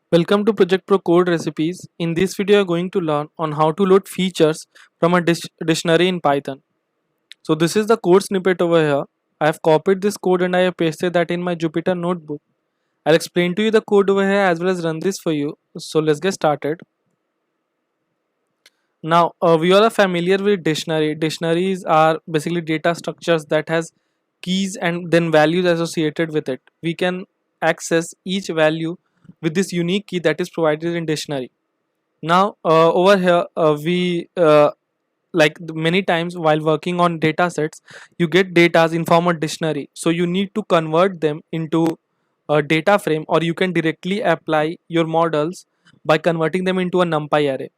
Welcome to Project Pro Code Recipes. In this video, you are going to learn on how to load features from a dictionary in Python. So this is the code snippet over here. I have copied this code and I have pasted that in my Jupyter notebook. I'll explain to you the code over here as well as run this for you. So let's get started. Now we all are familiar with dictionary. Dictionaries are basically data structures that has keys and then values associated with it. We can access each value with this unique key that is provided in dictionary. Now over here we many times while working on data sets, you get data in form of dictionary, so you need to convert them into a data frame, or you can directly apply your models by converting them into a numpy array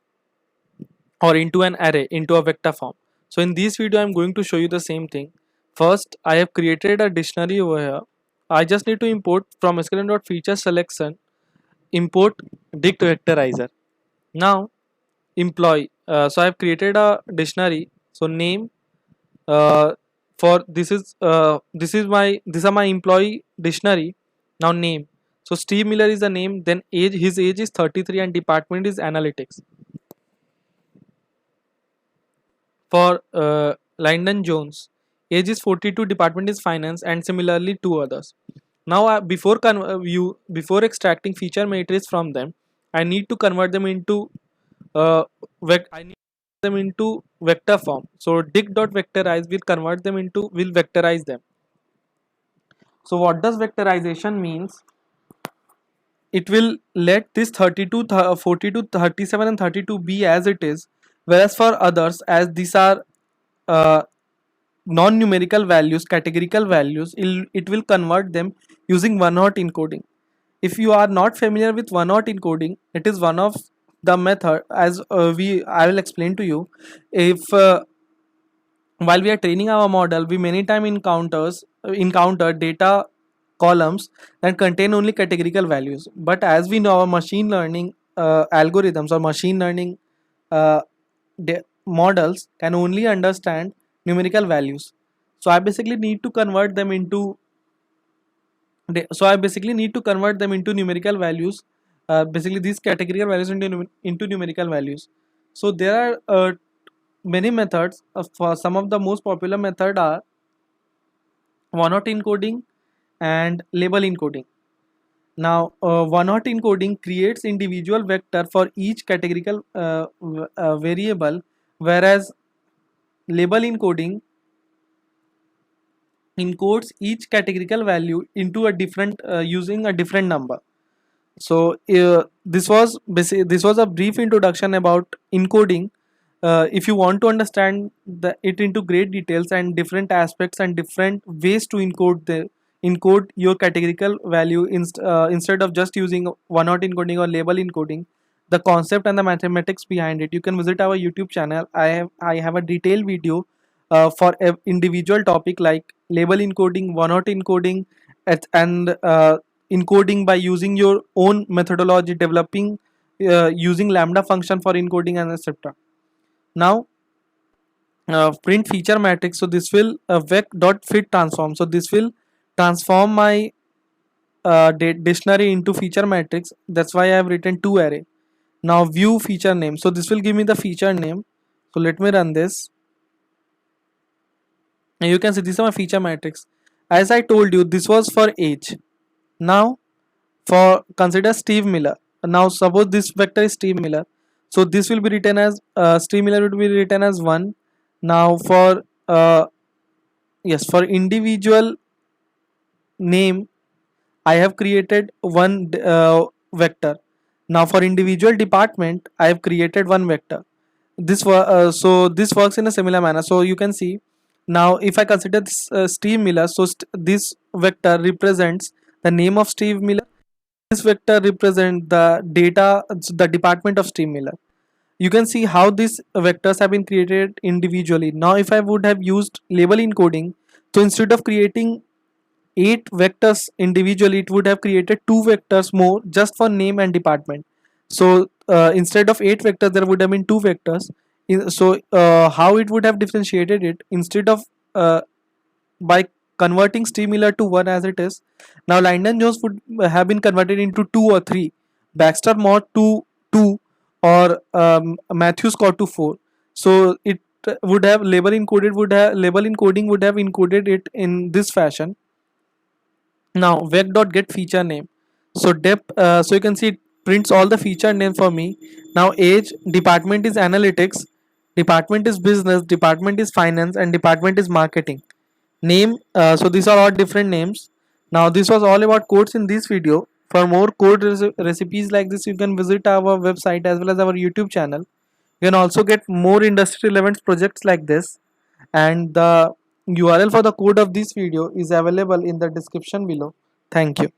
or into an array into a vector form. So in this video I'm going to show you the same thing. First, I have created a dictionary over here. I just need to import from sklearn.feature selection, import dict vectorizer. Now employee, so I have created a dictionary. So name, for these are my employee dictionary. Now name, so Steve Miller is the name, then age, his age is 33 and department is analytics. For Lyndon Jones, age is 42, department is finance, and similarly two others. Now before extracting feature matrix from them, I need to convert them into I need them into vector form. So dict.vectorize will vectorize them. So what does vectorization means? It will let this 32, 42, 37 and 32 be as it is, whereas for others, as these are uh, non-numerical values, categorical values, it will convert them using one-hot encoding. If you are not familiar with one-hot encoding, it is one of the method, as I will explain to you. If while we are training our model, we many time encounter data columns that contain only categorical values. But as we know, our machine learning algorithms or machine learning uh, models can only understand numerical values. So I basically need to convert them into numerical values. Basically, these categorical values into numerical values. So there are many methods. For some of the most popular method are one-hot encoding and label encoding. Now, one-hot encoding creates individual vector for each categorical variable, whereas label encoding encodes each categorical value into a different using a different number. So this was a brief introduction about encoding. If you want to understand it into great details and different aspects and different ways to encode your categorical value instead of just using one-hot encoding or label encoding, the concept and the mathematics behind it, you can visit our YouTube channel. I have a detailed video for individual topic like label encoding, one-hot encoding, and encoding by using your own methodology, developing using lambda function for encoding and etc. Now print feature matrix. So this will vec dot fit transform. So this will transform my dictionary into feature matrix. That's why I have written two array. Now view feature name. So this will give me the feature name. So let me run this. And you can see this is my feature matrix. As I told you, this was for age. Now for consider Steve Miller. Now suppose this vector is Steve Miller. So this will be written as Steve Miller would be written as 1. Now for individual name, I have created one vector. Now for individual department, I have created one vector. So this works in a similar manner. So you can see now if I consider this Steve Miller, so this vector represents the name of Steve Miller. This vector represents the department of Steve Miller. You can see how these vectors have been created individually. Now if I would have used label encoding, so instead of creating 8 vectors individually, it would have created 2 vectors more just for name and department. So instead of 8 vectors, there would have been 2 vectors. So how it would have differentiated it, instead of by converting Steve Miller to 1 as it is, now Lyndon Jones would have been converted into 2 or 3. Baxter mod to 2, or Matthews code to 4. So it would have label encoding would have encoded it in this fashion. Now vec.get feature name. So dep so you can see it prints all the feature name for me. Now age, department is analytics, department is business, department is finance, and department is marketing. Name, so these are all different names. Now this was all about codes in this video. For more code recipes like this, you can visit our website as well as our YouTube channel. You can also get more industry relevant projects like this, and the URL for the code of this video is available in the description below. Thank you.